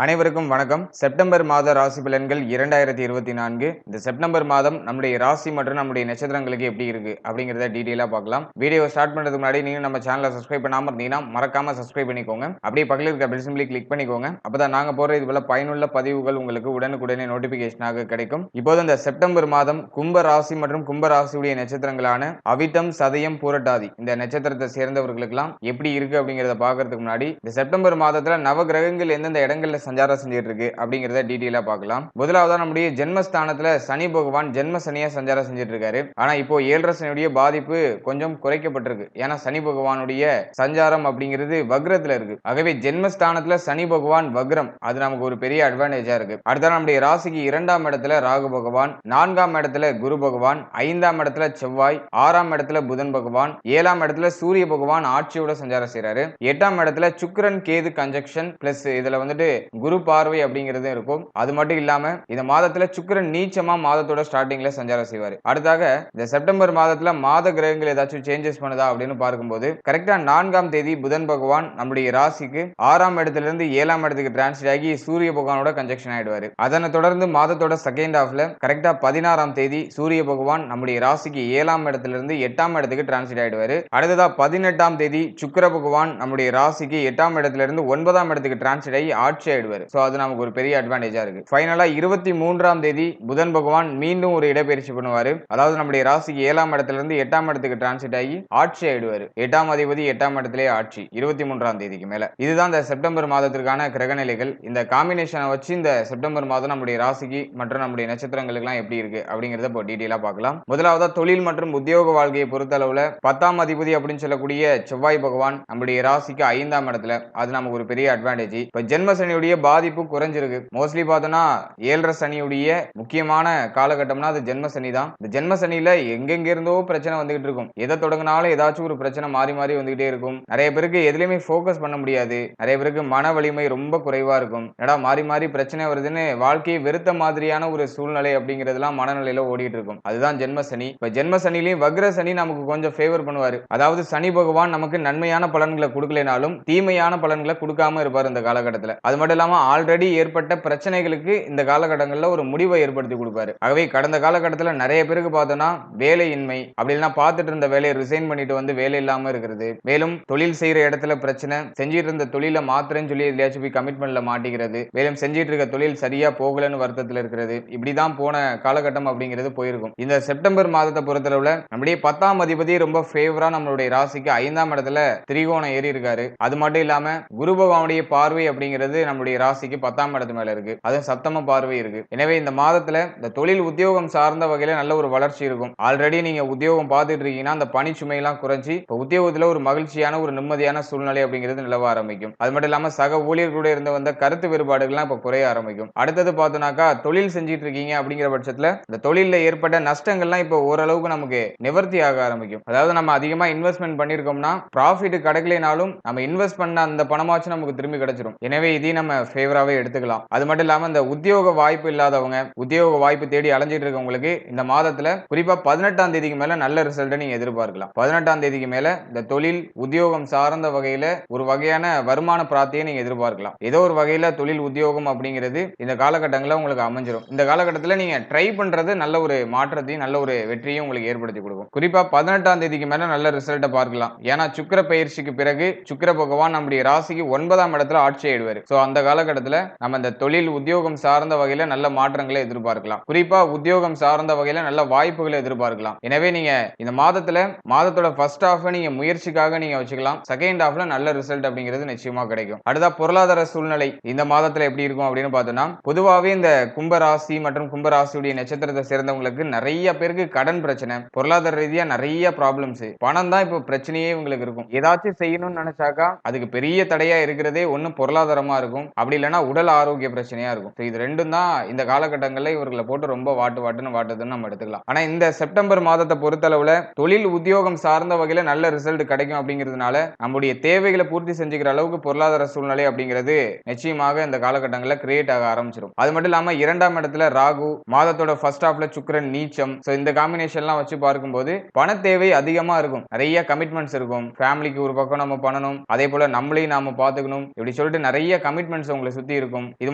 அனைவருக்கும் வணக்கம். செப்டம்பர் மாத ராசி பலன்கள் 2024. இந்த செப்டம்பர் மாதம் நம்முடைய ராசி மற்றும் நம்முடைய நட்சத்திரங்களுக்கு எப்படி இருக்கு அப்படிங்கறத டீடைலா பார்க்கலாம். வீடியோ ஸ்டார்ட் பண்றதுக்கு முன்னாடி நீங்க நம்ம சேனலை சப்ஸ்கிரைப் பண்ணாம இருந்தீங்கன்னா மறக்காம சப்ஸ்கிரைப் பண்ணிக்கோங்க. அப்படியே பக்கத்துல இருக்க பெல் சிம்பலை கிளிக் பண்ணிக்கோங்க. அப்பதான் நாங்க போற இது போல பயனுள்ள பதிவுகள் உங்களுக்கு உடனுக்குடனே நோட்டிபிகேஷனாக கிடைக்கும். இப்போது இந்த செப்டம்பர் மாதம் கும்ப ராசி மற்றும் கும்ப ராசியுடைய நட்சத்திரங்களான அவிட்டம், சதயம், பூரட்டாதி இந்த நட்சத்திரத்தை சேர்ந்தவர்களுக்கெல்லாம் எப்படி இருக்கு அப்படிங்கறத பார்க்கறதுக்கு முன்னாடி இந்த செப்டம்பர் மாதத்துல நவ கிரகங்கள் எந்தெந்த இடங்கள்ல சஞ்சாரம் செஞ்சிட்டு இருக்கு அப்படிங்கறத டீடைலா பார்க்கலாம். முதலாவதா நம்முடைய ஜென்மஸ்தானத்துல சனி பகவான் ஜென்ம சனியா சஞ்சாரம் செஞ்சிட்டு இருக்காரு. ஆனா இப்போ 7.5 சனியுடைய பாதிப்பு கொஞ்சம் குறைக்கப்பட்டிருக்கு. ஏன்னா சனி பகவானுடைய சஞ்சாரம் அப்படிங்கிறது வக்ரத்துல இருக்கு. ஆகவே ஜென்மஸ்தானத்துல சனி பகவான் வக்ரம், அது நமக்கு ஒரு பெரிய அட்வான்டேஜா இருக்கு. அடுத்த நம்முடைய ராசிக்கு 2ஆம் இடத்துல ராகு பகவான், 4ஆம் இடத்துல குரு பகவான், 5ஆம் இடத்துல செவ்வாய், 6ஆம் இடத்துல புதன் பகவான், 7ஆம் இடத்துல சூரிய பகவான் ஆட்சியோட சஞ்சாரம் செய்றாரு. 8ஆம் இடத்துல சுக்கிரன் கேது கன்ஜக்ஷன் பிளஸ் இதுல வந்துட்டு குரு பார்வை அப்படிங்கிறது இருக்கும். அது மட்டும் இல்லாம இந்த மாதத்துல சுக்கிரன் நீச்சமா மாதத்தோட ஸ்டார்டிங்ல சஞ்சாரம் செய்வாரு. அடுத்தாக இந்த செப்டம்பர் மாதத்துல மாத கிரகங்கள் ஏதாச்சும் சேஞ்சஸ் பண்ணுதா அப்படின்னு பார்க்கும்போது கரெக்டா 4ஆம் தேதி புதன் பகவான் நம்முடைய ராசிக்கு 6ஆம் இடத்துல இருந்து 7ஆம் இடத்துக்கு டிரான்ஸ்ஃபர் ஆகி சூரிய பகவானோட கன்ஜக்ஷன் ஆயிடுவாரு. அதனை தொடர்ந்து மாதத்தோட செகண்ட் ஹாஃப்ல கரெக்டா 16ஆம் தேதி சூரிய பகவான் நம்முடைய ராசிக்கு 7ஆம் இடத்துல இருந்து 8ஆம் இடத்துக்கு டிரான்ஸ்ஃபர் ஆயிடுவாரு. அடுத்ததா 18ஆம் தேதி சுக்கிர பகவான் நம்முடைய ராசிக்கு 8ஆம் இடத்துல இருந்து 9ஆம் இடத்துக்கு டிரான்ஸ்ஃபர் ஆகி ஆட்சி ஆயிடுவாரு. சோ அது நமக்கு ஒரு பெரிய அட்வான்டேஜா இருக்கு. ஃபைனலா 23ஆம் தேதி புதன் பகவான் மீண்டும் ஒரு இடப்பெயர்ச்சி பண்ணுவாரு. அதாவது நம்முடைய ராசிக்கு 7ஆம் இடத்துல இருந்து 8ஆம் இடத்துக்கு டிரான்சிட் ஆகி ஆட்சி ஆயிடுவாரு. 8ஆம் அதிபதி 8ஆம் இடத்திலே ஆட்சி 23ஆம் தேதிக்கு மேல. இதுதான் இந்த செப்டம்பர் மாதத்திற்கான கிரகநிலைகள். இந்த காம்பினேஷனை வச்சு இந்த செப்டம்பர் மாதம் நம்முடைய ராசிக்கு மற்றும் நம்முடைய நட்சத்திரங்களுக்கு எல்லாம் எப்படி இருக்கு அப்படிங்கறத இப்போ டீடைலா பார்க்கலாம். முதலாவதா தொழில் மற்றும் உத்தியோக வாழ்க்கையை பொறுத்தளவுல 10ஆம் அதிபதி அப்படின்னு சொல்லக்கூடிய செவ்வாய் பகவான் நம்முடைய ராசிக்கு 5ஆம் இடத்துல, அது நமக்கு ஒரு பெரிய அட்வான்டேஜ். இப்ப ஜென்ம சனியுடைய பாதிப்பு குறைஞ்சிருக்கு. மோஸ்ட்லி பார்த்தோம்னா 7.5 சனியுடைய முக்கியமான காலகட்டம்னா அது ஜென்ம சனி தான். இந்த ஜென்ம சனியில எங்கெங்க இருந்தோ பிரச்சனை வந்துகிட்டு இருக்கும். எதை தொடங்கினாலும் ஏதாச்சும் ஒரு பிரச்சனை மாறி மாறி வந்துகிட்டே இருக்கும். நிறைய பேருக்கு எதுலயுமே ஃபோக்கஸ் பண்ண முடியாது. நிறைய பேருக்கு மன வலிமை ரொம்ப குறைவா இருக்கும். ஏடா மாறி மாறி பிரச்சனை வருதுன்னு வாழ்க்கையை வெறுத்த மாதிரியான ஒரு சூழ்நிலை அப்படிங்கிறதுலாம் மனநிலையில ஓடிட்டு இருக்கும். அதுதான் ஜென்ம சனி. இப்ப ஜென்ம சனிலையும் வக்ர சனி நமக்கு கொஞ்சம் ஃபேவர் பண்ணுவாரு. அதாவது சனி பகவான் நமக்கு நன்மையான பலன்களை கொடுக்கலைனாலும் தீமையான பலன்களை கொடுக்காம இருப்பார் இந்த காலகட்டத்தில். அது மட்டும் இல்லாம ஆல்ரெடி ஏற்பட்ட பிரச்சனைகளுக்கு இந்த காலகட்டங்களில் ஒரு முடிவை ஏற்படுத்தி கொடுப்பாரு. ஆகவே கடந்த காலகட்டத்தில் நிறைய பேருக்கு பார்த்தோம்னா வேலையின்மை, அப்படி இல்லைன்னா பார்த்துட்டு இருந்த வேலையை ரிசைன் பண்ணிட்டு வந்து வேலை இல்லாம இருக்கிறது, மேலும் தொழில் செய்யற இடத்துல பிரச்சனை, செஞ்சிட்டு இருந்த தொழில மாத்திரன்னு சொல்லி எதுலயாச்சும் போய் கமிட்மெண்ட்ல மாட்டிக்கிறது, மேலும் செஞ்சிட்டு இருக்க தொழில் சரியா போகலன்னு வருத்தத்தில் இருக்கிறது, இப்படிதான் போன காலகட்டம் அப்படிங்கிறது போயிருக்கும். இந்த செப்டம்பர் மாதத்தை பொறுத்தளவுல நம்முடைய 10ஆம் அதிபதி ரொம்ப ஃபேவரா நம்மளுடைய ராசிக்கு 5ஆம் இடத்துல திரிகோணம் ஏறி இருக்காரு. அது மட்டும் இல்லாம குரு பகவானுடைய பார்வை அப்படிங்கிறது நம்முடைய ராசிக்கு 10ஆம் இடத்து மேல இருக்கு. அது சப்தம பார்வை இருக்கு. எனவே இந்த மாதத்துல இந்த தொழில் உத்தியோகம் சார்ந்த வகையில நல்ல ஒரு வளர்ச்சி இருக்கும். ஆல்ரெடி நீங்க உத்தியோகம் பார்த்துட்டு இருக்கீங்கன்னா அந்த பணி சுமை எல்லாம் குறைஞ்சி இப்ப உத்தியோகத்துல ஒரு மகிழ்ச்சியான ஒரு நிம்மதியான சூழ்நிலை அப்படிங்கிறது நிலவ ஆரம்பிக்கும். அது மட்டும் இல்லாம சக ஊழியர்களோட இருந்து வந்த கருத்து வேறுபாடுகள்லாம் இப்ப குறைய ஆரம்பிக்கும். அடுத்தது பார்த்தோம்னாக்கா தொழில் செஞ்சிட்டு இருக்கீங்க அப்படிங்கிற பட்சத்துல இந்த தொழில ஏற்பட்ட நஷ்டங்கள்லாம் இப்ப ஓரளவுக்கு நமக்கு நிவர்த்தி ஆக ஆரம்பிக்கும். அதாவது நம்ம அதிகமா இன்வெஸ்ட்மெண்ட் பண்ணிருக்கோம்னா ப்ராஃபிட் கிடைக்கலைனாலும் நம்ம இன்வெஸ்ட் பண்ண அந்த பணமாச்சும் நமக்கு திரும்பி கிடைச்சிடும். எனவே இதையும் நம்ம ஃபேவராவே எடுத்துக்கலாம். அது மட்டும் இல்லாம இந்த உத்தியோக வாய்ப்பு இல்லாதவங்க, உத்தியோக வாய்ப்பு தேடி அலைஞ்சிட்டு இருக்கவங்களுக்கு இந்த மாதத்துல குறிப்பா 18ஆம் தேதிக்கு மேல நல்ல ரிசல்ட் நீங்க எதிர்பார்க்கலாம். 18ஆம் தேதிக்கு மேல இந்த தொழில் உத்தியோகம் சார்ந்த வகையில ஒரு வகையான வருமான பிராப்தியை நீங்க எதிர்பார்க்கலாம். ஏதோ ஒரு வகையில தொழில் உத்தியோகம் அப்படிங்கிறது இந்த காலகட்டங்களில் உங்களுக்கு அமைஞ்சிடும். இந்த காலகட்டத்தில் நீங்க ட்ரை பண்றது நல்ல ஒரு மாற்றத்தையும் நல்ல ஒரு வெற்றியும் உங்களுக்கு ஏற்படுத்தி கொடுக்கும். குறிப்பா 18ஆம் தேதிக்கு மேல நல்ல ரிசல்ட்டை பார்க்கலாம். ஏன்னா சுக்கிர பயிற்சிக்கு பிறகு சுக்கிர பகவான் நம்முடைய ராசிக்கு 9ஆம் இடத்துல ஆட்சி ஆயிடுவாரு. சோ அந்த காலகட்டத்தில் நம்ம இந்த தொழில் உத்தியோகம் சார்ந்த வகையில நல்ல மாற்றங்களை எதிர்பார்க்கலாம். குறிப்பா உத்தியோகம் சார்ந்த வகையில நல்ல வாய்ப்புகளை எதிர்பார்க்கலாம். எனவே நீங்க இந்த மாதத்தோட ஃபர்ஸ்ட் ஹாஃப் நீங்க முயற்சிக்காக நீங்க வச்சுக்கலாம். செகண்ட் ஹாஃப்ல நல்ல ரிசல்ட் அப்படிங்கிறது நிச்சயமா கிடைக்கும். அடுத்த பொருளாதார சூழ்நிலை இந்த மாதத்துல எப்படி இருக்கும் அப்படின்னு பார்த்தோம்னா பொதுவாகவே இந்த கும்பராசி மற்றும் கும்பராசியுடைய நட்சத்திரத்தை சேர்ந்தவங்களுக்கு நிறைய பேருக்கு கடன் பிரச்சனை, பொருளாதார ரீதியா நிறைய ப்ராப்ளம்ஸ், பணம் தான் இப்ப பிரச்சனையே உங்களுக்கு இருக்கும். ஏதாச்சும் செய்யணும்னு நினைச்சாக்கா அதுக்கு பெரிய தடையா இருக்கிறதே ஒண்ணு பொருளாதாரமா இருக்கும், அப்படி இல்லைன்னா உடல் ஆரோக்கிய பிரச்சனையா இருக்கும். இது ரெண்டும் தான் இந்த காலகட்டங்களில் இவர்களை போட்டு ரொம்ப வாட்டுன்னு வாட்டுதுன்னு நம்ம எடுத்துக்கலாம். ஆனா இந்த செப்டம்பர் மாதத்தை பொறுத்தளவுல தொழில் உத்தியோகம் சார்ந்த வகையில நல்ல ரிசல்ட் கிடைக்கும் அப்படிங்கிறதுனால நம்முடைய தேவைகளை பூர்த்தி செஞ்சுக்கிற அளவுக்கு பொருளாதார சூழ்நிலை அப்படிங்கிறது நிச்சயமாக இந்த காலகட்டங்களில் கிரியேட் ஆக ஆரம்பிச்சிடும். அது மட்டும் இல்லாம 2ஆம் இடத்துல ராகு, மாதத்தோட ஃபர்ஸ்ட் ஹாஃப்ல சுக்கிரன் நீச்சம். சோ இந்த காம்பினேஷன்லாம் வச்சு பார்க்கும்போது பண தேவை அதிகமா இருக்கும். நிறைய கமிட்மெண்ட்ஸ் இருக்கும். ஃபேமிலிக்கு ஒரு பக்கம் நம்ம பண்ணணும், அதே போல நம்மளையும் நாம பாத்துக்கணும், இப்படி சொல்லிட்டு நிறைய கமிட்மெண்ட்ஸ் இன்வெஸ்ட்மெண்ட்ஸ் உங்களை சுத்தி இருக்கும். இது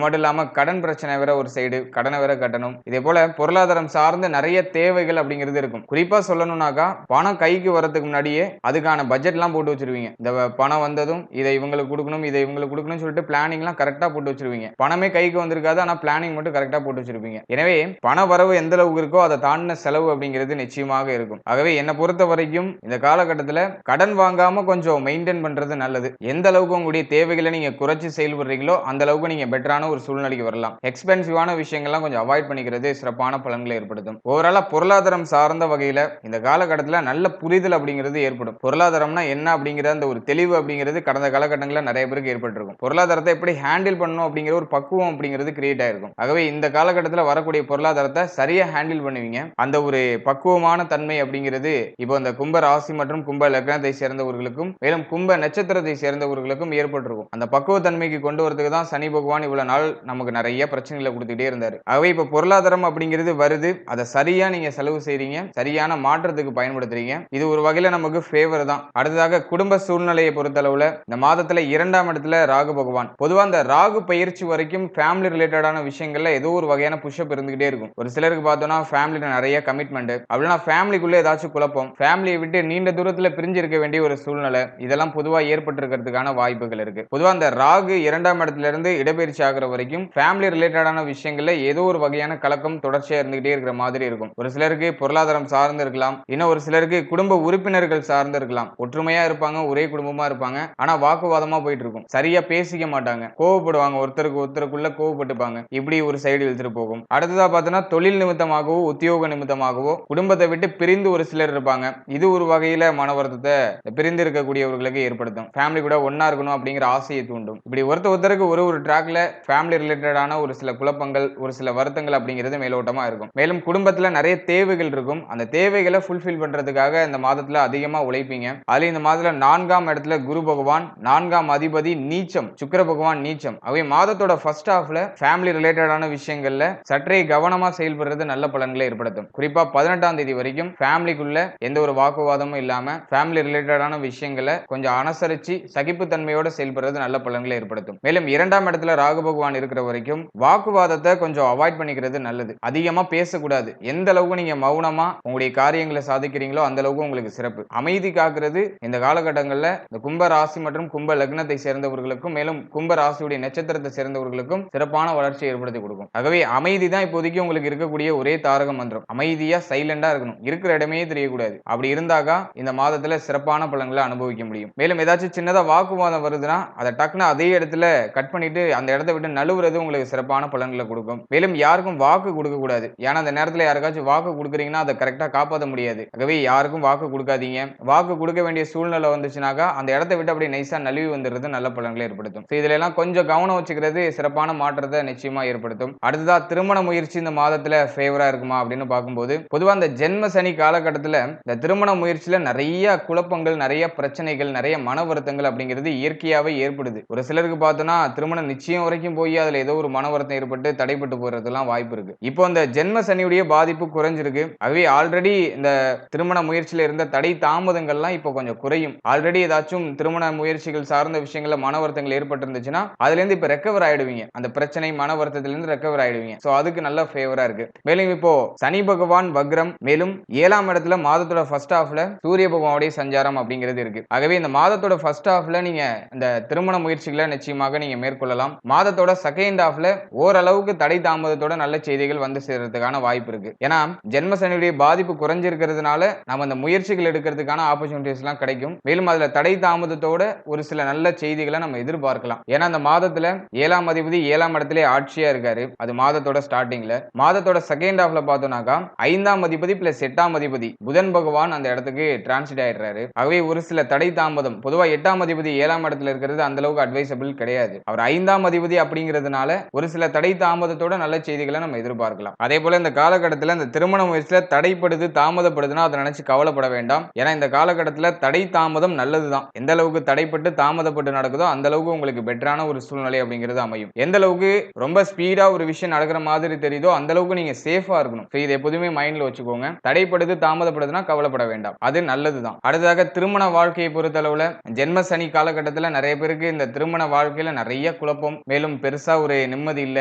மட்டும் இல்லாம கடன் பிரச்சனை வேற ஒரு சைடு, கடனை வேற கட்டணும். இதே போல பொருளாதாரம் சார்ந்த நிறைய தேவைகள் அப்படிங்கிறது இருக்கும். குறிப்பா சொல்லணும்னாக்கா பணம் கைக்கு வரதுக்கு முன்னாடியே அதுக்கான பட்ஜெட்லாம் போட்டு வச்சிருவீங்க. இந்த பணம் வந்ததும் இதை இவங்களுக்கு கொடுக்கணும், இதை இவங்களுக்கு கொடுக்கணும்னு சொல்லிட்டு பிளானிங்லாம் கரெக்டா போட்டு வச்சிருவீங்க. பணமே கைக்கு வந்திருக்காது, ஆனா பிளானிங் மட்டும் கரெக்டா போட்டு வச்சிருப்பீங்க. எனவே பண வரவு எந்த அளவுக்கு இருக்கோ அதை தாண்டின செலவு அப்படிங்கிறது நிச்சயமாக இருக்கும். ஆகவே என்னை பொறுத்த வரைக்கும் இந்த காலகட்டத்தில் கடன் வாங்காம கொஞ்சம் மெயின்டைன் பண்றது நல்லது. எந்த அளவுக்கு உங்களுடைய தேவைகளை நீங்க குறைச்சு செயல்படுறீங்களோ அந்த அளவுக்கு நீங்க பெட்டரான ஒரு சூழ்நிலைக்கு வரலாம். எக்ஸ்பென்சிவான விஷயங்கள்லாம் கொஞ்சம் அவாய்ட் பண்ணிக்கிறது சிறப்பான பலன்களை ஏற்படுத்தும். ஓவராலா பொருளாதாரம் சார்ந்த வகையில இந்த காலகட்டத்தில் நல்ல புரிதல் அப்படிங்கிறது ஏற்படும். பொருளாதாரம்னா என்ன அப்படிங்கிற அந்த ஒரு தெளிவு அப்படிங்கிறது கடந்த காலகட்டங்களில் நிறைய பேருக்கு ஏற்பட்டிருக்கும். பொருளாதாரத்தை எப்படி ஹேண்டில் பண்ணணும் அப்படிங்கிற ஒரு பக்குவம் அப்படிங்கிறது கிரியேட் ஆயிருக்கும். ஆகவே இந்த காலகட்டத்தில் வரக்கூடிய பொருளாதாரத்தை சரியா ஹேண்டில் பண்ணுவீங்க. அந்த ஒரு பக்குவமான தன்மை அப்படிங்கிறது இப்போ இந்த கும்ப ராசி மற்றும் கும்ப லக்னத்தை சேர்ந்தவர்களுக்கும் மேலும் கும்ப நட்சத்திரத்தை சேர்ந்தவர்களுக்கும் ஏற்பட்டிருக்கும். அந்த பக்குவ தன்மைக்கு கொண்டு வரதுக்கு தான் சனி பகவான் இவ்வளவு நாள் நமக்கு நிறைய பிரச்சனைகளை கொடுத்துட்டே இருந்தாரு. ஆகவே இப்ப பொருளாதாரம் அப்படிங்கிறது வருது, அதை சரியா நீங்க செலவு செய்றீங்க, சரியான மாற்றத்துக்கு பயன்படுத்துறீங்க. இது ஒரு வகையில நமக்கு ஃபேவர் தான். அடுத்ததாக குடும்ப சூழ்நிலையை பொறுத்தளவுல இந்த மாதத்துல 2ஆம் இடத்துல ராகு பகவான். பொதுவா இந்த ராகு பயிற்சி வரைக்கும் ஃபேமிலி ரிலேட்டடான விஷயங்கள்ல ஏதோ ஒரு வகையான புஷ்அப் இருந்துகிட்டே இருக்கும். ஒரு சிலருக்கு பார்த்தோம்னா ஃபேமிலில நிறைய கமிட்மெண்ட், அப்படின்னா ஃபேமிலிக்குள்ள ஏதாச்சும் குழப்பம், ஃபேமிலியை விட்டு நீண்ட தூரத்துல பிரிஞ்சு இருக்க வேண்டிய ஒரு சூழ்நிலை, இதெல்லாம் பொதுவா ஏற்பட்டிருக்கிறதுக்கான வாய்ப்புகள் இருக்கு. பொதுவா அந்த ராகு 2ஆம் இடத்துல இருந்து இடப்பெயர்ச்சி ஆகிற வரைக்கும் ஃபேமிலி ரிலேட்டடான விஷயங்கள்ல ஏதோ ஒரு வகையான கலக்கம் தொடர்ச்சியா இருந்துகிட்டே இருக்கிற மாதிரி இருக்கும். ஒரு சிலருக்கு பொருளாதாரம் சார்ந்து இருக்கலாம், இன்னும் ஒரு சிலருக்கு குடும்ப உறுப்பினர்கள் சார்ந்து இருக்கலாம். ஒற்றுமையா இருப்பாங்க, ஒரே குடும்பமா இருப்பாங்க, ஆனா வாக்குவாதமா போயிட்டு இருக்கும். சரியா பேசிக்க மாட்டாங்க, கோவப்படுவாங்க, ஒருத்தருக்கு ஒருத்தருக்குள்ள கோவப்பட்டுப்பாங்க. இப்படி ஒரு சைடு இழுத்துட்டு போகும். அடுத்ததா பார்த்தோம்னா தொழில் நிமித்தமாகவோ உத்தியோக நிமித்தமாகவோ குடும்பத்தை விட்டு பிரிந்து ஒரு சிலர் இருப்பாங்க. இது ஒரு வகையில மன வருத்தத்தை பிரிந்து இருக்கக்கூடியவர்களுக்கு ஏற்படுத்தும். ஃபேமிலி கூட ஒன்னா இருக்கணும் அப்படிங்கிற ஆசையை தூண்டும். இப்படி ஒருத்தருக்கு ஒரு ட்ராக்ல ஃபேமிலி ரிலேட்டடான ஒரு சில குழப்பங்கள், ஒரு சில வருத்தங்கள் அப்படிங்கிறது மேலோட்டமா இருக்கும். மேலும் குடும்பத்துல நிறைய தேவைகள் இருக்கும். அந்த தேவைகளை ஃபுல்ஃபில் பண்றதுக்காக இந்த மாதத்துல அதிகமா உழைப்பீங்க. அதுல இந்த மாதத்துல 4ஆம் இடத்துல குரு பகவான், 4ஆம் அதிபதி நீச்சம், சுக்கிர பகவான் நீச்சம். அவை மாதத்தோட ஃபர்ஸ்ட் ஹாஃப்ல ஃபேமிலி ரிலேட்டடான விஷயங்கள்ல சற்றே கவனமா செயல்படுறது நல்ல பலன்களை ஏற்படுத்தும். குறிப்பா 18ஆம் தேதி வரைக்கும் ஃபேமிலிக்குள்ள எந்த ஒரு வாக்குவாதமும் இல்லாம ஃபேமிலி ரிலேட்டடான விஷயங்களை கொஞ்சம் அனுசரிச்சு சகிப்புத்தன்மையோட செயல்படுறது நல்ல பலன்களை ஏற்படுத்தும். மேலும் 2ஆம் இடத்துல ராகு பகவான் இருக்கிற வரைக்கும் வாக்குவாதத்தை கொஞ்சம் அவாய்ட் பண்ணிக்கிறது நல்லது. அதிகமா பேசக்கூடாது. எந்த அளவுக்கு நீங்க மௌனமா உங்களுடைய காரியங்களை சாதிக்கிறீங்களோ அந்த அளவுக்கு உங்களுக்கு சிறப்பு. அமைதி காக்கிறது இந்த காலகட்டங்களில் இந்த கும்ப ராசி மற்றும் கும்ப லக்னத்தை சேர்ந்தவர்களுக்கும் மேலும் கும்ப ராசியுடைய நட்சத்திரத்தை சேர்ந்தவர்களுக்கும் சிறப்பான வளர்ச்சி ஏற்படுத்தி கொடுக்கும். ஆகவே அமைதி தான் இப்போதைக்கு உங்களுக்கு இருக்கக்கூடிய ஒரே தாரக மந்திரம். அமைதியா சைலண்டா இருக்கணும், இருக்கிற இடமே தெரியக்கூடாது. அப்படி இருந்தாக்கா இந்த மாதத்துல சிறப்பான பலன்களை அனுபவிக்க முடியும். மேலும் ஏதாச்சும் சின்னதா வாக்குவாதம் வருதுன்னா அதை டக்குன்னு அதே இடத்துல கட் பண்ணிட்டு அந்த இடத்தை விட்டு நழுவுறது உங்களுக்கு சிறப்பான பலன்களை கொடுக்கும். மேலும் யாருக்கும் வாக்கு கொடுக்க கூடாது. ஏன்னா அந்த நேரத்துல யாருக்காச்சும் வாக்கு கொடுக்குறீங்கன்னா அதை கரெக்டா காப்பாற்ற முடியாது. ஆகவே யாருக்கும் வாக்கு கொடுக்காதீங்க. வாக்கு கொடுக்க வேண்டிய சூழ்நிலை வந்துச்சுனாக்கா அந்த இடத்தை விட்டு அப்படியே நைஸா நழுவி வந்துடுறது நல்ல பலன்களை ஏற்படுத்தும். இதுல எல்லாம் கொஞ்சம் கவனம் வச்சுக்கிறது சிறப்பான மாற்றத்தை நிச்சயமா ஏற்படுத்தும். அடுத்ததா திருமண முயற்சி இந்த மாதத்துல ஃபேவரா இருக்குமா அப்படின்னு பார்க்கும்போது பொதுவா இந்த ஜென்ம சனி காலகட்டத்துல இந்த திருமண முயற்சியில நிறைய குழப்பங்கள், நிறைய பிரச்சனைகள், நிறைய மன வருத்தங்கள் அப்படிங்கிறது இயற்கையாவே ஏற்படுது. ஒரு சிலருக்கு பார்த்தோம்னா திருமணம் நிச்சயம் வரைக்கும் போய் அதுல ஏதோ ஒரு மன வருத்தம் ஏற்பட்டு தடைப்பட்டு போறதுலாம் வாய்ப்பு இருக்கு. இப்போ இந்த ஜென்ம சனியுடைய பாதிப்பு குறைஞ்சிருக்கு. ஆகவே ஆல்ரெடி இந்த திருமண முயற்சியில இருந்த தடை தாமதங்கள்லாம் இப்போ கொஞ்சம் குறையும். ஆல்ரெடி ஏதாச்சும் திருமண முயற்சிகள் சார்ந்த விஷயங்கள்ல மன வருத்தங்கள் ஏற்பட்டு இருந்துச்சுன்னா அதுல இருந்து இப்ப ரெக்கவர் ஆயிடுவீங்க. அந்த பிரச்சனை மன வருத்தத்துல இருந்து ரெக்கவர் ஆயிடுவீங்க. சோ அதுக்கு நல்ல ஃபேவரா இருக்கு. மேலும் இப்போ சனி பகவான் வக்ரம், மேலும் 7ஆம் இடத்துல மாதத்தோட ஃபர்ஸ்ட் ஹாஃப்ல சூரிய பகவானுடைய சஞ்சாரம் அப்படிங்கிறது இருக்கு. ஆகவே இந்த மாதத்தோட ஃபர்ஸ்ட் ஹாஃப்ல நீங்க இந்த திருமண முயற்சிகளை நிச்சயமாக நீங்க மேற்கொள்ளலாம். மாதத்தோட செகண்ட் ஹாஃப்ல ஓரளவுக்கு தடை தாமதத்தோட நல்ல செய்திகள் வந்து சேர்றதுக்கான வாய்ப்பு இருக்கு. ஏன்னா ஜென்ம சனியுடைய பாதிப்பு குறைஞ்சிருக்கிறதுனால நம்ம அந்த முயற்சிகள் எடுக்கிறதுக்கான ஆப்பர்ச்சுனிட்டிஸ் எல்லாம் கிடைக்கும். மேலும் அதுல தடை தாமதத்தோட ஒரு சில நல்ல செய்திகளை நம்ம எதிர்பார்க்கலாம். ஏன்னா அந்த மாதத்துல 7ஆம் அதிபதி 7ஆம் இடத்திலே ஆட்சியா இருக்காரு. அது மாதத்தோட ஸ்டார்டிங்ல. மாதத்தோட செகண்ட் ஹாஃப்ல பார்த்தோம்னாக்கா 5ஆம் அதிபதி பிளஸ் 8ஆம் அதிபதி புதன் பகவான் அந்த இடத்துக்கு டிரான்சிட் ஆயிடுறாரு. ஆகவே ஒரு சில தடை தாமதம். பொதுவா 8ஆம் அதிபதி 7ஆம் இடத்துல இருக்கிறது அந்த அளவுக்கு அட்வைசபிள் கிடையாது. அவர் 5ஆம் அதிபதி அப்படிங்கிறதுனால ஒரு சில தடை தாமதத்தோட நல்ல செய்திகளை நம்ம எதிர்பார்க்கலாம். அதே போல இந்த காலகட்டத்தில் இந்த திருமண முயற்சியில தடைப்படுது தாமதப்படுதுன்னா அதை நினைச்சு கவலைப்பட வேண்டாம். ஏன்னா இந்த காலகட்டத்தில் தடை தாமதம் நல்லதுதான். எந்த அளவுக்கு தடைப்பட்டு தாமதப்பட்டு நடக்குதோ அந்த அளவுக்கு உங்களுக்கு பெட்டரான ஒரு சூழ்நிலை அப்படிங்கிறது அமையும். எந்த அளவுக்கு ரொம்ப ஸ்பீடா ஒரு விஷயம் நடக்கிற மாதிரி தெரியுதோ அந்த அளவுக்கு நீங்க சேஃபா இருக்கணும். இது எப்போதுமே மைண்ட்ல வச்சுக்கோங்க. தடைப்படுது தாமதப்படுதுன்னா கவலைப்பட வேண்டாம், அது நல்லதுதான். அடுத்ததாக திருமண வாழ்க்கையை பொறுத்தளவுல ஜென்ம சனி காலகட்டத்தில் நிறைய பேருக்கு இந்த திருமண வாழ்க்கையில நிறைய நிறைய குழப்பம், மேலும் பெருசா ஒரு நிம்மதி இல்ல,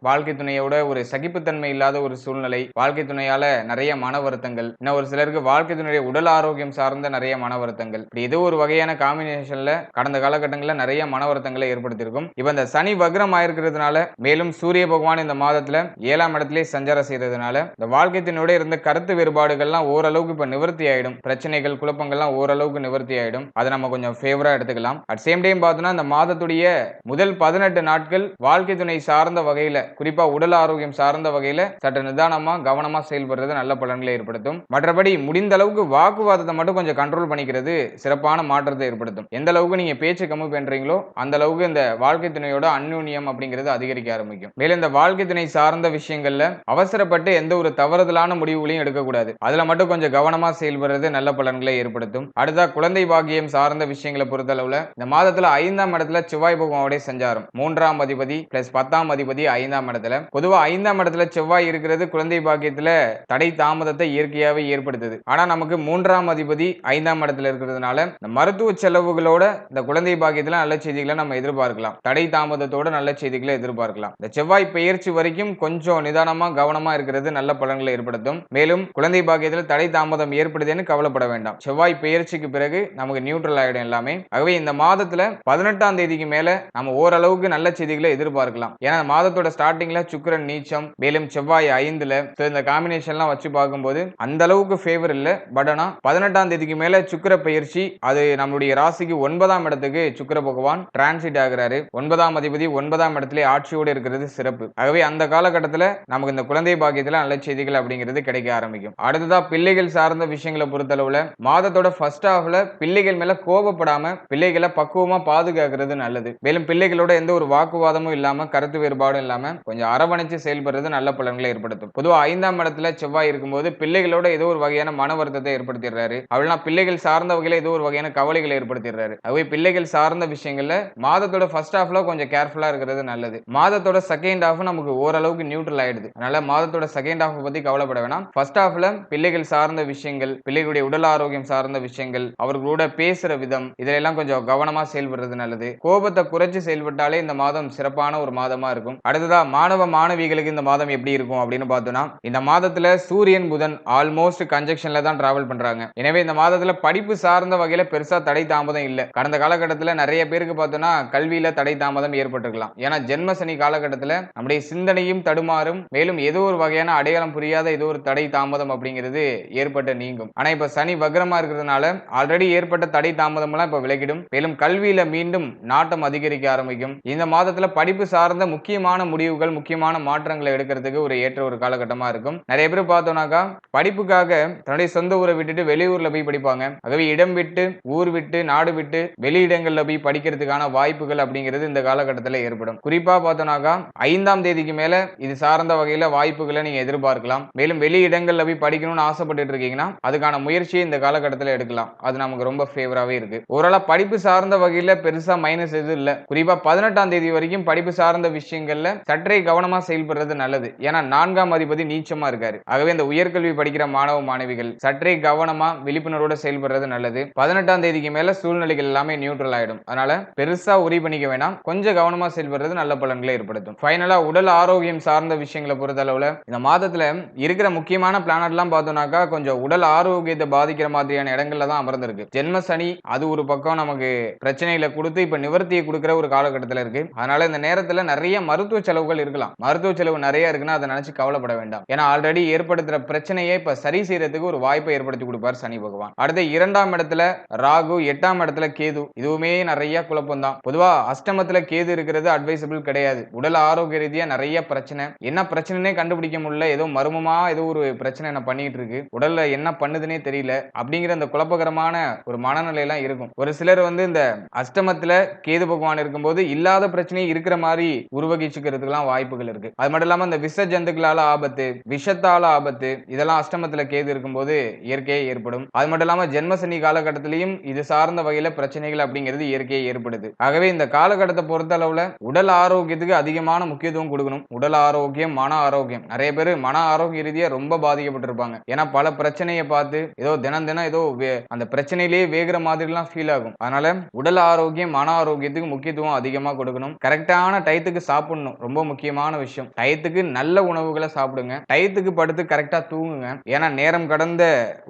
வாழ்க்கை துணையோட ஒரு சகிப்புத்தன்மை இல்லாத ஒரு சூழ்நிலை, வாழ்க்கை துணையால நிறைய மன வருத்தங்கள், இன்னும் ஒரு சிலருக்கு வாழ்க்கை துணையுடைய உடல் ஆரோக்கியம் சார்ந்த நிறைய மன வருத்தங்கள், இப்படி ஏதோ ஒரு வகையான காம்பினேஷன்ல கடந்த காலகட்டங்கள்ல நிறைய மன வருத்தங்களை ஏற்படுத்தியிருக்கும். இப்ப இந்த சனி வக்ரம் ஆயிருக்கிறதுனால, மேலும் சூரிய பகவான் இந்த மாதத்துல 7ஆம் இடத்திலே சஞ்சாரம் செய்யறதுனால இந்த வாழ்க்கை துணையோட இருந்த கருத்து வேறுபாடுகள்லாம் ஓரளவுக்கு இப்ப நிவர்த்தி ஆயிடும். பிரச்சனைகள் குழப்பங்கள்லாம் ஓரளவுக்கு நிவர்த்தி ஆயிடும். அதை நம்ம கொஞ்சம் ஃபேவரா எடுத்துக்கலாம். அட் சேம் டைம் பார்த்தோம்னா இந்த மாதத்துடைய முதல் 18 நாட்கள் வாழ்க்கை துணை சார்ந்த வகையில, குறிப்பா உடல் ஆரோக்கியம் சார்ந்த வகையில சற்று நிதானமா கவனமா செயல்படுறது நல்ல பலன்களை ஏற்படுத்தும். மற்றபடி முடிந்த அளவுக்கு வாக்குவாதத்தை மட்டும் கொஞ்சம் கண்ட்ரோல் பண்ணிக்கிறது சிறப்பான மாற்றத்தை ஏற்படுத்தும். எந்த அளவுக்கு நீங்க பேச்சு கம்மி பண்றீங்களோ அந்த அளவுக்கு இந்த வாழ்க்கை துணையோட அந்யோன்யம் அப்படிங்கிறது அதிகரிக்க ஆரம்பிக்கும். மேலும் இந்த வாழ்க்கை துணை சார்ந்த விஷயங்கள்ல அவசரப்பட்டு எந்த ஒரு தவறுதலான முடிவுகளையும் எடுக்கக்கூடாது. அதுல மட்டும் கொஞ்சம் கவனமா செயல்படுறது நல்ல பலன்களை ஏற்படுத்தும். அடுத்தா குழந்தை பாக்கியம் சார்ந்த விஷயங்களை பொறுத்தளவுல இந்த மாதத்துல 5ஆம் இடத்துல செவ்வாய் பகவானுடைய சஞ்சாரம், 3ஆம் அதிபதி பிளஸ் 10ஆம் அதிபதி 5ஆம் இடத்துல. பொதுவா 5ஆம் இடத்துல செவ்வாய் இருக்கிறது குழந்தை பாக்கியத்துல தடை தாமதத்தை இயற்கையாவே ஏற்படுத்துது. ஆனா நமக்கு 3ஆம் அதிபதி 5ஆம் இடத்துல இருக்கிறதுனால இந்த மருத்துவ செலவுகளோட இந்த குழந்தை பாக்கியத்துல நல்ல செய்திகளை நம்ம எதிர்பார்க்கலாம். தடை தாமதத்தோட நல்ல செய்திகளை எதிர்பார்க்கலாம். இந்த செவ்வாய் பெயர்ச்சி வரைக்கும் கொஞ்சம் நிதானமா கவனமா இருக்கிறது நல்ல பலன்களை ஏற்படுத்தும். மேலும் குழந்தை பாக்கியத்துல தடை தாமதம் ஏற்படுதுன்னு கவலைப்பட வேண்டாம். செவ்வாய் பெயர்ச்சிக்கு பிறகு நமக்கு நியூட்ரல் ஆயிடும் எல்லாமே. ஆகவே இந்த மாதத்துல 18ஆம் தேதிக்கு மேல நம்ம ஓரளவுக்கு நல்ல செய்திகளை எதிர்பார்க்கலாம். ஏன்னா மாதத்தோட ஸ்டார்டிங்ல சுக்கிரன் நீச்சம், மேலும் செவ்வாய் 5ல, இந்த காம்பினேஷன்லாம் வச்சு பார்க்கும்போது அந்த அளவுக்கு ஃபேவர் இல்ல. பட் ஆனா 18ஆம் தேதிக்கு மேல சுக்கிர பெயர்ச்சி, அது நம்மளுடைய ராசிக்கு 9ஆம் இடத்துக்கு சுக்கிர பகவான் டிரான்சிட் ஆகிறாரு. 9ஆம் அதிபதி 9ஆம் இடத்திலே ஆட்சியோடு இருக்கிறது சிறப்பு. ஆகவே அந்த காலகட்டத்துல நமக்கு இந்த குழந்தை பாக்கியத்துல நல்ல செய்திகள் அப்படிங்கிறது கிடைக்க ஆரம்பிக்கும். அடுத்ததா பிள்ளைகள் சார்ந்த விஷயங்களை பொறுத்தளவுல மாதத்தோட ஃபர்ஸ்ட் ஹாஃப்ல பிள்ளைகள் மேல கோபப்படாம பிள்ளைகளை பக்குவமா பாதுகாக்கிறது நல்லது. மேலும் பிள்ளைகளோட எந்த ஒரு வாக்குவாதமும் இல்லாம கருத்து வேறுபாடும் இல்லாம கொஞ்சம் அரவணைச்சு செயல்படுறது நல்ல பலன்களை ஏற்படுத்தும். பொதுவா 5ஆம் இடத்துல செவ்வாய் இருக்கும்போது பிள்ளைகளோட ஏதோ ஒரு வகையான மன வருத்தத்தை ஏற்படுத்திடுறாரு. அப்படின்னா பிள்ளைகள் சார்ந்த வகையில ஏதோ ஒரு வகையான கவலைகளை ஏற்படுத்திடுறாரு. ஆகவே பிள்ளைகள் சார்ந்த விஷயங்கள்ல மாதத்தோட ஃபர்ஸ்ட் ஹாஃப்ல கொஞ்சம் கேர்ஃபுல்லா இருக்கிறது நல்லது. மாதத்தோட செகண்ட் ஹாஃப் நமக்கு ஓரளவுக்கு நியூட்ரல் ஆயிடுது. அதனால மாதத்தோட செகண்ட் ஹாஃப் பத்தி கவலைப்பட வேணாம். ஃபர்ஸ்ட் ஹாஃப்ல பிள்ளைகள் சார்ந்த விஷயங்கள், பிள்ளைகளுடைய உடல் ஆரோக்கியம் சார்ந்த விஷயங்கள், அவர்களோட பேசுற விதம், இதெல்லாம் கொஞ்சம் கவனமா செயல்படுறது நல்லது. கோபத்தை குறைச்சு செயல்பட்டாலே இந்த மாதம் சிறப்பான ஒரு மாதமா இருக்கும். அடுத்ததா மாணவ மாணவிகளுக்கு இந்த மாதம் எப்படி இருக்கும் அப்படின்னு பார்த்தோம்னா, இந்த மாதத்துல சூரியன் புதன் ஆல்மோஸ்ட் கன்ஜெக்ஷன்ல தான் டிராவல் பண்றாங்க. எனவே இந்த மாதத்துல படிப்பு சார்ந்த வகையில பெருசா தடை தாமதம் இல்ல. கடந்த காலகட்டத்துல நிறைய பேருக்கு பார்த்தோம்னா கல்வியில தடை தாமதம் ஏற்பட்டிருக்கலாம். ஏன்னா ஜென்ம சனி காலகட்டத்துல நம்முடைய சிந்தனையும் தடுமாறும், மேலும் ஏதோ ஒரு வகையான அடையாளம் புரியாத ஏதோ ஒரு தடை தாமதம் அப்படிங்கிறது ஏற்பட்ட நீங்கும். ஆனா இப்ப சனி வக்ரமா இருக்கிறதுனால ஆல்ரெடி ஏற்பட்ட தடை தாமதம் எல்லாம் இப்ப விலகிடும். மேலும் கல்வியில மீண்டும் நாட்டம் அதிகரிக்க ஆரம்பிக்கும். இந்த மாதத்துல படிப்பு சார்ந்த முக்கியமான முடிவுகள், முக்கியமான மாற்றங்களை எடுக்கிறதுக்கு ஒரு ஏற்ற ஒரு காலகட்டமா இருக்கும். நிறைய பேர் பார்த்தோம்னாக்கா படிப்புக்காக தன்னுடைய சொந்த ஊரை விட்டுட்டு வெளியூர்ல போய் படிப்பாங்க. ஆகவே இடம் விட்டு, ஊர் விட்டு, நாடு விட்டு வெளியிடங்கள்ல போய் படிக்கிறதுக்கான வாய்ப்புகள் அப்படிங்கிறது இந்த காலகட்டத்தில் ஏற்படும். குறிப்பா பார்த்தோம்னாக்கா 5ஆம் தேதிக்கு மேல இது சார்ந்த வகையில வாய்ப்புகளை நீங்க எதிர்பார்க்கலாம். மேலும் வெளியிடங்கள்ல போய் படிக்கணும்னு ஆசைப்பட்டு இருக்கீங்கன்னா அதுக்கான முயற்சியை இந்த காலகட்டத்தில் எடுக்கலாம். அது நமக்கு ரொம்ப ஃபேவராவே இருக்கு. ஓரளவு படிப்பு சார்ந்த வகையில பெருசா மைனஸ் எதுவும் இல்ல. குறிப்பா 18ஆம் தேதி வரைக்கும் படிப்பு சார்ந்த விஷயங்கள்ல சற்றே கவனமா செயல்படுறது நல்லது. ஏன்னா 4ஆம் அதிபதி நீச்சமா இருக்காரு. ஆகவே இந்த உயர்கல்வி படிக்கிற மாணவ மாணவிகள் சற்றே கவனமா விழிப்புணர்வோட செயல்படுறது நல்லது. 18ஆம் தேதிக்கு மேல சூழ்நிலைகள் எல்லாமே நியூட்ரல் ஆயிடும். அதனால பெருசா உரி பண்ணிக்க வேணாம். கொஞ்சம் கவனமா செயல்படுறது நல்ல பலன்களை ஏற்படுத்தும். ஃபைனலா உடல் ஆரோக்கியம் சார்ந்த விஷயங்களை பொறுத்தளவுல இந்த மாதத்துல இருக்கிற முக்கியமான பிளானட் எல்லாம் பார்த்தோம்னாக்கா கொஞ்சம் உடல் ஆரோக்கியத்தை பாதிக்கிற மாதிரியான இடங்கள்ல தான் அமர்ந்திருக்கு. ஜென்ம சனி அது ஒரு பக்கம் நமக்கு பிரச்சனைகளை கொடுத்து இப்ப நிவர்த்தியை கொடுக்கிற ஒரு காலகட்டத்தில் இருக்கு. அதனால இந்த நேரத்துல நிறைய மருத்துவ செலவுகள் இருக்கலாம். மருத்துவ செலவு நிறைய இருக்குன்னா அதை நினைச்சு கவலைப்பட வேண்டாம். ஏன்னா ஆல்ரெடி ஏற்படுத்துற பிரச்சனையை இப்ப சரி செய்யறதுக்கு ஒரு வாய்ப்பை ஏற்படுத்தி கொடுப்பார் சனி பகவான். அடுத்த 2ஆம் இடத்துல ராகு, 8ஆம் இடத்துல கேது, இதுவுமே நிறைய குழப்பம் தான். பொதுவா அஷ்டமத்துல கேது இருக்கிறது அட்வைசபிள் கிடையாது. உடல் ஆரோக்கிய ரீதியா நிறைய பிரச்சனை, என்ன பிரச்சனைனே கண்டுபிடிக்க முடியல, ஏதோ மர்மமா ஏதோ ஒரு பிரச்சனை என்ன பண்ணிட்டு இருக்கு, உடல்ல என்ன பண்ணுதுன்னே தெரியல அப்படிங்கிற அந்த குழப்பகரமான ஒரு மனநிலை எல்லாம் இருக்கும். ஒரு சிலர் இந்த அஷ்டமத்துல கேது பகவான் இருக்கும்போது இல்லாத பிரச்சனை இருக்கிற மாதிரி உருவகிச்சுக்கிறதுக்கெல்லாம் வாய்ப்புகள் இருக்கு. அது மட்டும் இல்லாம இந்த விஷ ஜந்துக்களால ஆபத்து, விஷத்தால ஆபத்து, இதெல்லாம் அஷ்டமத்துல கேது இருக்கும்போது இயற்கையே ஏற்படும். அது மட்டும் இல்லாம ஜென்மசனி காலகட்டத்திலையும் இது சார்ந்த வகையில பிரச்சனைகள் அப்படிங்கிறது இயற்கையே ஏற்படுது. ஆகவே இந்த காலகட்டத்தை பொறுத்த அளவுல உடல் ஆரோக்கியத்துக்கு அதிகமான முக்கியத்துவம் கொடுக்கணும். உடல் ஆரோக்கியம், மன ஆரோக்கியம், நிறைய பேர் மன ஆரோக்கிய ரீதியா ரொம்ப பாதிக்கப்பட்டிருப்பாங்க. ஏன்னா பல பிரச்சனையை பார்த்து ஏதோ தினம் ஏதோ அந்த பிரச்சனையிலேயே வேகிற மாதிரி எல்லாம் ஃபீல் ஆகும். அதனால உடல் ஆரோக்கியம், மன ஆரோக்கியத்துக்கு முக்கியத்துவம் அதிகமா அதிகமா கொடுக்கணும். கரெக்டான டயத்துக்கு சாப்பிடணும். ரொம்ப முக்கியமான விஷயம். டயத்துக்கு நல்ல உணவுகளை சாப்பிடுங்க. டயத்துக்கு படுத்து கரெக்டா தூங்குங்க. ஏன்னா நேரம் கடந்த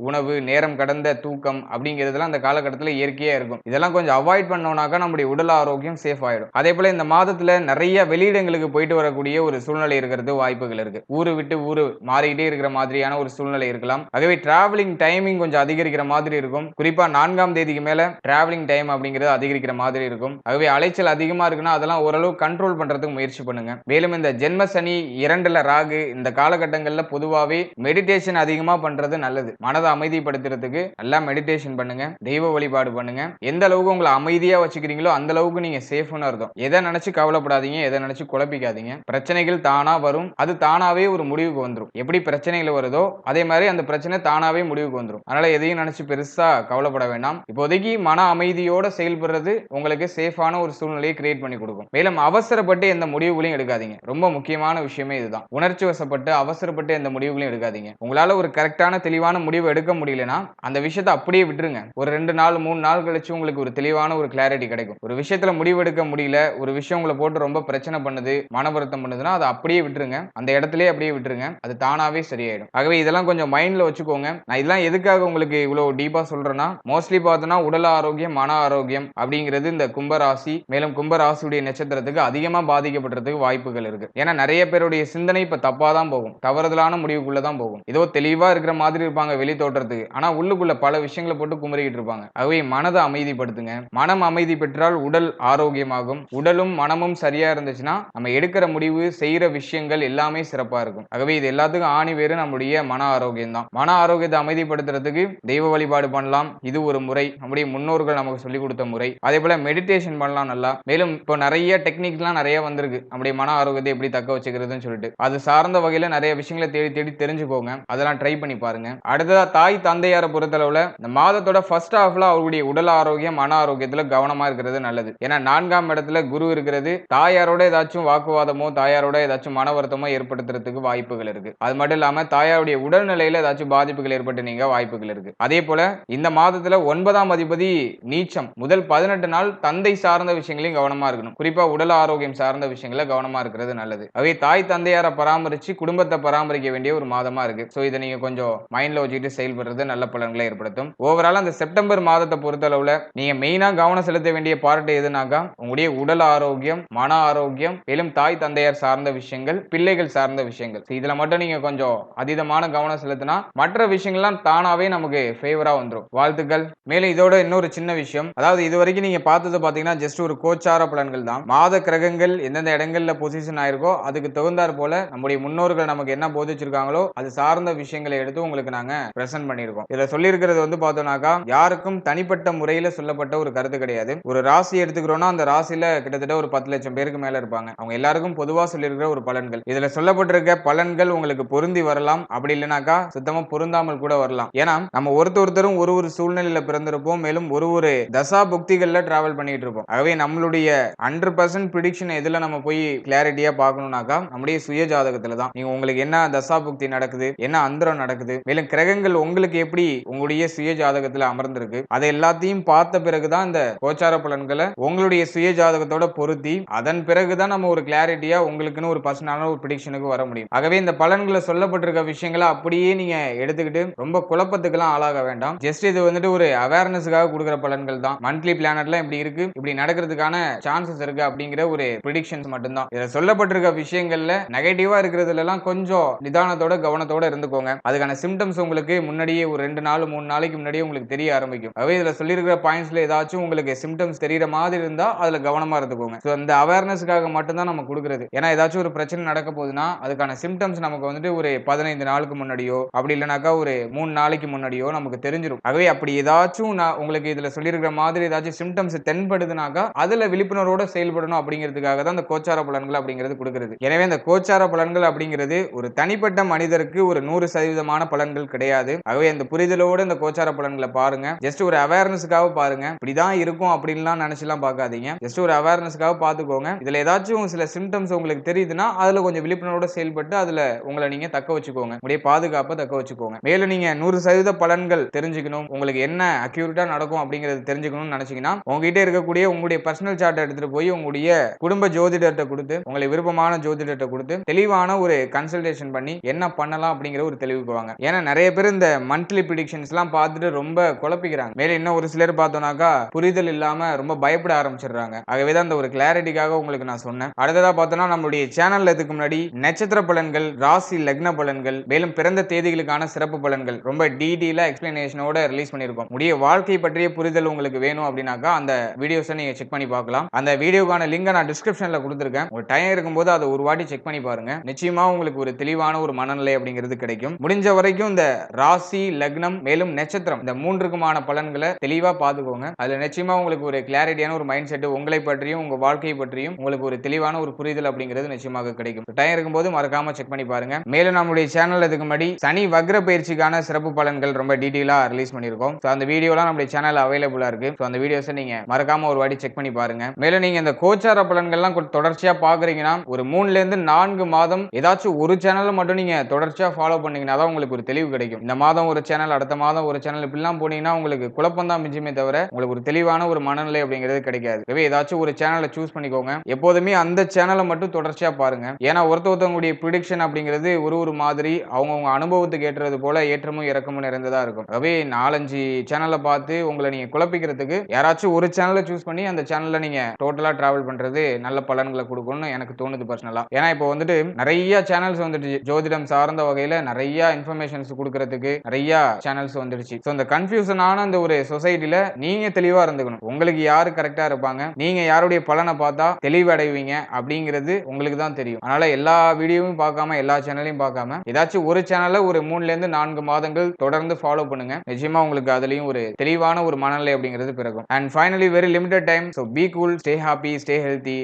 உணவு, நேரம் கடந்த தூக்கம் அப்படிங்கிறதுலாம் அந்த காலகட்டத்தில் இயற்கையா இருக்கும். இதெல்லாம் கொஞ்சம் அவாய்ட் பண்ணோம்னாக்கா நம்முடைய உடல் ஆரோக்கியம் சேஃப் ஆயிடும். அதே போல இந்த மாதத்துல நிறைய வெளியிடங்களுக்கு போயிட்டு வரக்கூடிய ஒரு சூழ்நிலை இருக்கிறது வாய்ப்புகள் இருக்கு. ஊரு விட்டு ஊரு மாறிக்கிட்டே இருக்கிற மாதிரியான ஒரு சூழ்நிலை இருக்கலாம். ஆகவே டிராவலிங் டைமிங் கொஞ்சம் அதிகரிக்கிற மாதிரி இருக்கும். குறிப்பா 4ஆம் தேதிக்கு மேல டிராவலிங் டைம் அப்படிங்கிறது அதிகரிக்கிற மாதிரி இருக்கும். ஆகவே அலைச்சல் அதிகமா இருக்குன்னா அதெல்லாம் ஓரளவு கண்ட்ரோல் பண்றதுக்கு முயற்சி பண்ணுங்க. மேலும் இந்த ஜென்ம சனி 2ல ராகு இந்த காலகட்டங்கள்ல பொதுவாவே மெடிடேஷன் அதிகமா பண்றது நல்லது. மனதை அமைதிப்படுத்துறதுக்கு நல்லா மெடிடேஷன் பண்ணுங்க. தெய்வ வழிபாடு பண்ணுங்க. எந்த அளவுக்கு உங்களை அமைதியா வச்சுக்கிறீங்களோ அந்த அளவுக்கு நீங்க சேஃப்னு அர்த்தம். எதை நினைச்சு கவலைப்படாதீங்க, எதை நினைச்சு குழப்பிக்காதீங்க. பிரச்சனைகள் தானா வரும். அது தானாவே ஒரு முடிவுக்கு வந்துரும். எப்படி பிரச்சனைகள் வருதோ அதே மாதிரி அந்த பிரச்சனை தானாவே முடிவுக்கு வந்துரும். அதனால எதையும் நினைச்சு பெருசா கவலைப்பட வேண்டாம். இப்போதைக்கு மன அமைதியோட செயல்படுறது உங்களுக்கு சேஃபான ஒரு சூழ்நிலையை கிரியேட் பண்ணி கொடுக்கும். மேலும் அவசரப்பட்டு எந்த முடிவுகளையும் எடுக்காதீங்க. ரொம்ப முக்கியமான விஷயமே இதுதான். உணர்ச்சி வசப்பட்டு அவசரப்பட்டு எந்த முடிவுகளையும் எடுக்காதீங்க. உங்களால ஒரு கரெக்டான தெளிவான முடிவு எடுக்க முடியலனா அந்த விஷயத்தை அப்படியே விட்டுருங்க. ஒரு 2 நாள் 3 நாள் கழிச்சு உங்களுக்கு ஒரு தெளிவான ஒரு கிளாரிட்டி கிடைக்கும். ஒரு விஷயத்துல முடிவு எடுக்க முடியல, ஒரு விஷயம் உங்களை போட்டு ரொம்ப பிரச்சனை பண்ணுது, மன வருத்தம் பண்ணுதுன்னா அதை அப்படியே விட்டுருங்க. அந்த இடத்துலயே அப்படியே விட்டுருங்க. அது தானாவே சரியாயிடும். ஆகவே இதெல்லாம் கொஞ்சம் மைண்ட்ல வச்சுக்கோங்க. நான் இதெல்லாம் எதுக்காக உங்களுக்கு இவ்வளவு டீப்பா சொல்றேன்னா, மோஸ்ட்லி பார்த்தோன்னா உடல் ஆரோக்கியம், மன ஆரோக்கியம் அப்படிங்கிறது இந்த கும்பராசி, மேலும் கும்பராசியுடைய நட்சத்திரத்துக்கு அதிகமா பாதிக்கப்படுறதுக்கு வாய்ப்புகள் இருக்கு. ஏன்னா நிறைய பேருடைய சிந்தனை இப்ப தப்பா தான் போகும். தவறுதலான முடிவுக்குள்ள தான் போகும். ஏதோ தெளிவா இருக்கிற மாதிரி இருப்பாங்க வெளி தோற்றத்துக்கு, ஆனா உள்ளுக்குள்ள பல விஷயங்களை போட்டு குமரிக்கிட்டு இருப்பாங்க. ஆகவே மனதை அமைதிப்படுத்துங்க. மனம் அமைதி பெற்றால் உடல் ஆரோக்கியமாகும். உடலும் மனமும் சரியா இருந்துச்சுன்னா நம்ம எடுக்கிற முடிவு, செய்யற விஷயங்கள் எல்லாமே சிறப்பா இருக்கும். ஆகவே இது எல்லாத்துக்கும் ஆணி வேறு நம்முடைய மன ஆரோக்கியம் தான். மன ஆரோக்கியத்தை அமைதிப்படுத்துறதுக்கு தெய்வ வழிபாடு பண்ணலாம். இது ஒரு முறை. நம்முடைய முன்னோர்கள் நமக்கு சொல்லிக் கொடுத்த முறை. அதே போல மெடிடேஷன் பண்ணலாம் நல்லா. மேலும் இப்போ நிறைய டெக்னிக்லாம் நிறைய வந்திருக்கு. நம்முடைய மன ஆரோக்கியத்தை எப்படி தக்க வச்சுக்கிறதுன்னு சொல்லிட்டு அது சார்ந்த வகையில நிறைய விஷயங்களை தேடி தேடி தெரிஞ்சுக்கோங்க. அதெல்லாம் ட்ரை பண்ணி பாருங்க. அடுத்ததா தாய் தந்தையாரை பொறுத்தளவுல இந்த மாதத்தோட ஃபர்ஸ்ட் ஹாஃப்ல அவருடைய உடல் ஆரோக்கியம், மன ஆரோக்கியத்துல கவனமா இருக்கிறது நல்லது. ஏன்னா 4ஆம் இடத்துல குரு இருக்கிறது. தாயாரோட ஏதாச்சும் வாக்குவாதமோ, தாயாரோட ஏதாச்சும் மன வருத்தமோ ஏற்படுத்துறதுக்கு வாய்ப்புகள் இருக்கு. அது மட்டும் இல்லாம தாயாருடைய உடல்நிலையில ஏதாச்சும் பாதிப்புகள் ஏற்பட்டு நீங்க வாய்ப்புகள் இருக்கு. அதே போல இந்த மாதத்துல 9ஆம் அதிபதி நீச்சம். முதல் 18 நாள் தந்தை சார்ந்த விஷயங்களையும் கவனமா இருக்கணும். குறிப்பா உடல் ஆரோக்கியம் சார்ந்த விஷயங்கள கவனமா இருக்கிறது நல்லது. அவை தாய் தந்தையாரை பராமரிச்சு குடும்பத்தை பராமரிக்க வேண்டிய ஒரு மாதமா இருக்கு. சோ இதை நீங்க கொஞ்சம் மைண்ட்ல வச்சுட்டு செயல்படுறது நல்ல பலன்களை ஏற்படுத்தும். ஓவரால் அந்த செப்டம்பர் மாதத்தை பொறுத்தளவுல நீங்க மெயினா கவனம் செலுத்த வேண்டிய பார்ட் எதுனாக்கா உங்களுடைய உடல் ஆரோக்கியம், மன ஆரோக்கியம், மேலும் தாய் தந்தையார் சார்ந்த விஷயங்கள், பிள்ளைகள் சார்ந்த விஷயங்கள். இதுல மட்டும் நீங்க கொஞ்சம் அதீதமான கவனம் செலுத்தினா மற்ற விஷயங்கள்லாம் தானாவே நமக்கு ஃபேவரா வந்துரும். வாழ்த்துக்கள். மேலும் இதோட இன்னொரு சின்ன விஷயம், அதாவது இது வரைக்கும் நீங்க பார்த்தது பாத்தீங்கன்னா ஜஸ்ட் ஒரு கோச்சார பலன்கள் தான். மாத கிரகங்கள் எந்தெந்த இடங்கள்ல பொசிஷன் ஆயிருக்கோ அதுக்கு தகுந்தாற் போல நம்முடைய முன்னோர்கள் நமக்கு என்ன போதிச்சிருக்காங்களோ அது சார்ந்த விஷயங்களை எடுத்து உங்களுக்கு நாங்க பிரசன்ட் பண்ணியிருக்கோம். இதுல சொல்லி இருக்கிறது வந்து பார்த்தோம்னாக்கா யாருக்கும் தனிப்பட்ட முறையில சொல்லப்பட்ட ஒரு கருத்து கிடையாது. ஒரு ராசி எடுத்துக்கிறோம்னா அந்த ராசியில கிட்டத்தட்ட ஒரு 10 லட்சம் பேருக்கு மேல இருப்பாங்க. அவங்க எல்லாருக்கும் பொதுவா சொல்லியிருக்கிற ஒரு பலன்கள். இதுல சொல்லப்பட்டிருக்க பலன்கள் உங்களுக்கு பொருந்தி வரலாம், அப்படி இல்லைனாக்கா சுத்தமா பொருந்தாமல் கூட வரலாம். ஏன்னா நம்ம ஒருத்தரும் ஒரு ஒரு சூழ்நிலையில பிறந்திருப்போம். மேலும் ஒரு ஒரு தசா புக்திகள்ல டிராவல் பண்ணிட்டு இருப்போம். ஆகவே நம்மளுடைய 100% ப்ரிடிக்ஷன் எதுல நம்ம போய் கிளாரிட்டியா பார்க்கணும்னாக்கா நம்முடைய சுய ஜாதகத்துல தான். நீங்க உங்களுக்கு என்ன தசா புக்தி நடக்குது, என்ன அந்தரம் நடக்குது, மேலும் கிரகங்கள் உங்களுக்கு எப்படி உங்களுடைய சுய ஜாதகத்துல அமர்ந்திருக்கு, அதை எல்லாத்தையும் பார்த்த பிறகுதான் இந்த கோச்சார பலன்களை உங்களுடைய சுய ஜாதகத்தோட பொருத்தி அதன் பிறகுதான் நம்ம ஒரு கிளாரிட்டியா உங்களுக்குன்னு ஒரு பர்சனலான ஒரு ப்ரிடிக்ஷனுக்கு வர முடியும். ஆகவே இந்த பலன்களை சொல்லப்பட்டிருக்க விஷயங்களை அப்படியே நீங்க எடுத்துக்கிட்டு ரொம்ப குழப்பத்துக்கெல்லாம் ஆளாக வேண்டாம். ஜஸ்ட் இது வந்துட்டு ஒரு அவேர்னஸ்க்காக கொடுக்கிற பலன்கள் தான். மந்த்லி பிளானட்லாம் இப்படி இருக்கு, இப்படி நடக்கிறதுக்கான சான்சஸ் இருக்கு அப்படிங்கிற ஒரு ப்ரிடிக்ஷன்ஸ் மட்டும்தான். இதுல சொல்லப்பட்டிருக்க விஷயங்கள்ல நெகட்டிவா இருக்கிறதுல எல்லாம் கொஞ்சம் நிதானத்தோட கவனத்தோட இருந்துக்கோங்க. அதுக்கான சிம்டம்ஸ் உங்களுக்கு முன்னாடியே ஒரு 2 நாள் 3 நாளைக்கு முன்னாடியே உங்களுக்கு தெரிய ஆரம்பிக்கும். அவை இதுல சொல்லியிருக்கிற பாயிண்ட்ஸ்ல ஏதாச்சும் உங்களுக்கு சிம்டம்ஸ் தெரியற மாதிரி இருந்தா அதுல கவனமா இருந்துக்கோங்க. சோ அந்த அவேர்னஸ்க்காக மட்டும்தான் நம்ம கொடுக்கிறது. ஏன்னா ஏதாச்சும் ஒரு பிரச்சனை நடக்க போகுதுன்னா அதுக்கான சிம்டம்ஸ் நமக்கு வந்துட்டு ஒரு 15 நாளுக்கு முன்னாடியோ அப்படி இல்லைனாக்கா ஒரு 3 நாளைக்கு முன்னாடியோ நமக்கு தெரிஞ்சிடும். ஆகவே அப்படி ஏதாச்சும் உங்களுக்கு இதுல சொல்லியிருக்கிற மாதிரி ஏதாச்சும் சிம்டம்ஸ் தென்படுதுனாக்கா அதுல விழிப்புணர்வோட செயல்படணும் அப்படிங்கிறதுக்காக தான் இந்த கோச்சார பலன்கள் அப்படிங்கிறது கொடுக்கிறது. எனவே இந்த கோச்சார பலன்கள் அப்படிங்கிறது ஒரு தனிப்பட்ட மனிதருக்கு ஒரு 100% பலன்கள் கிடையாது. ஆகவே இந்த புரிதலோட இந்த கோச்சார பலன்களை பாருங்க. ஜஸ்ட் ஒரு அவேர்னஸ்க்காக பாருங்க. இப்படிதான் இருக்கும் அப்படின்லாம் நினைச்சுலாம் பார்க்காதீங்க. ஜஸ்ட் ஒரு அவேர்னஸ்க்காக பார்த்துக்கோங்க. இதுல ஏதாச்சும் சில சிம்டம்ஸ் உங்களுக்கு தெரியுதுன்னா அதுல கொஞ்சம் விழிப்புணர்வோட செயல்பட்டு அதுல உங்களை நீங்க தக்க வச்சுக்கோங்க. உங்களுடைய பாதுகாப்பை தக்க வச்சுக்கோங்க. மேலும் நீங்க 100% பலன்கள் தெரிஞ்சுக்கணும், உங்களுக்கு என்ன அக்யூரேட்டா நடக்கும் அப்படிங்கிறது தெரிஞ்சுக்கணும்னு நினைச்சீங்கன்னா உங்ககிட்ட இருக்கக்கூடிய உங்களுடைய பர்சனல் சார்ட்டை எடுத்துட்டு போய் உங்களுடைய குடும்ப ஜோதிடர்கிட்ட கொடுத்து, உங்களுக்கு விருப்பமான ஜோதிடர்கிட்ட கொடுத்து தெளிவான ஒரு கன்சல்டேஷன் பண்ணி என்ன பண்ணலாம் அப்படிங்கிற ஒரு தெளிவுக்கு வாங்க. ஏன்னா நிறைய பேர் இந்த மந்த்லி ப்ரெடிக்ஷன்ஸ் எல்லாம் பார்த்துட்டு ரொம்ப குழப்பிக்கிறாங்க. மேலும் இன்னும் ஒரு சிலர் பார்த்தோம்னாக்கா புரிதல் இல்லாம ரொம்ப பயப்பட ஆரம்பிச்சிடுறாங்க. ஆகவே தான் அந்த ஒரு கிளாரிட்டிக்காக உங்களுக்கு நான் சொன்னேன். அடுத்ததா பார்த்தோம்னா நம்மளுடைய சேனல்ல இதுக்கு முன்னாடி நட்சத்திர பலன்கள், ராசி லக்ன பலன்கள், மேலும் பிறந்த தேதிகளுக்கான சிறப்பு பலன்கள் ரொம்ப டீடைலா எக்ஸ்பிளனேஷனோட ரிலீஸ் பண்ணியிருக்கோம். உடைய வாழ்க்கை பற்றிய புரிதல் உங்களுக்கு வேணும் அப்படின்னாக்கா அந்த வீடியோஸை நீங்க செக் பண்ணி பார்க்கலாம். அந்த வீடியோக்கான லிங்கை நான் டிஸ்கிரிப்ஷன்ல கொடுத்திருக்கேன். ஒரு டைம் இருக்கும்போது அதை ஒரு வாட்டி செக் பண்ணி பாருங்க. நிச்சயமா உங்களுக்கு ஒரு தெளிவான ஒரு மனநிலை அப்படிங்கிறது கிடைக்கும். முடிஞ்ச வரைக்கும் இந்த ராசி லக்னம் மேலும் நட்சத்திரம் இந்த மூன்றுக்குமான பலன்களை தெளிவா பார்த்துக்கோங்க. அதுல நிச்சயமா உங்களுக்கு ஒரு கிளாரிட்டியான ஒரு மைண்ட் செட் உங்களை பற்றியும் உங்க வாழ்க்கையை பற்றியும் உங்களுக்கு ஒரு தெளிவான ஒரு புரிதல் அப்படிங்கிறது நிச்சயமாக கிடைக்கும். டைம் இருக்கும்போது மறக்காம செக் பண்ணி பாருங்க. மேலும் நம்முடைய சேனல் இதுக்கு முன்னாடி சனி வக்ர பயிற்சிக்கான சிறப்பு பலன்கள் ரொம்ப டீடைலா ரிலீஸ் பண்ணியிருக்கோம். அந்த வீடியோலாம் நம்முடைய சேனல் அவைலபிளா இருக்கு. அந்த வீடியோஸை நீங்க மறக்காம ஒரு வாட்டி செக் பண்ணி பாருங்க. மேலும் நீங்க இந்த கோச்சார பலன்கள்லாம் தொடர்ச்சியா பாக்குறீங்கன்னா ஒரு 3ல இருந்து 4 மாதம் ஏதாச்சும் ஒரு சேனல்ல மட்டும் நீங்க தொடர்ச்சியா ஃபாலோ பண்ணீங்கன்னா தான் உங்களுக்கு ஒரு தெளிவு கிடைக்கும். இந்த மாதம் ஒரு சேனல், அடுத்த மாதம் ஒரு சேனல் இப்படிலாம் போனீங்கன்னா உங்களுக்கு குழப்பம் தான் மிஞ்சுமே தவிர உங்களுக்கு ஒரு தெளிவான ஒரு மனநிலை அப்படிங்கிறது கிடைக்காது. எனவே ஏதாச்சும் ஒரு சேனலை சூஸ் பண்ணிக்கோங்க. எப்போதுமே அந்த சேனலை மட்டும் தொடர்ச்சியா பாருங்க. ஏன்னா ஒருத்தவங்களுடைய ப்ரெடிக்ஷன் அப்படிங்கிறது ஒரு மாதிரி அவங்கவுங்க அனுபவத்துக்கு ஏற்றது போல ஏற்றமும் இறக்கமும் நிறைந்ததா இருக்கும். எனவே 4-5 சேனலை பார்த்து உங்களை நீங்க குழப்பிக்கிறதுக்கு யாராச்சும் ஒரு சேனலை சூஸ் பண்ணி அந்த சேனல்ல நீங்க டோட்டலா டிராவல் பண்றது நல்ல பலன்களை கொடுக்கும்னு எனக்கு தோணுது பர்சனலா. ஏன்னா இப்போ வந்துட்டு நிறைய சேனல்ஸ் வந்துட்டு ஜோதிடம் சார்ந்த வகையில நிறைய இன்ஃபர்மேஷன்ஸ் கொடுக்கறதுக்கு நிறைய சேனல்ஸ் வந்துடுச்சு. சோ இந்த கன்ஃபியூஷனான அந்த ஒரு சொசைட்டில நீங்க தெளிவா இருந்துக்கணும். உங்களுக்கு யாரு கரெக்டா இருப்பாங்க, நீங்க யாருடைய பலனை பார்த்தா தெளிவடைவீங்க அப்படிங்கிறது உங்களுக்கு தான் தெரியும். அதனால எல்லா வீடியோவும் பார்க்காம எல்லா சேனலையும் பார்க்காம ஏதாச்சும் ஒரு சேனலை ஒரு 3ல இருந்து 4 மாதங்கள் தொடர்ந்து ஃபாலோ பண்ணுங்க. நிச்சயமா உங்களுக்கு அதுலயும் ஒரு தெளிவான ஒரு மனநிலை அப்படிங்கிறது பிறகும். And finally very limited time. So be cool, stay happy, stay healthy.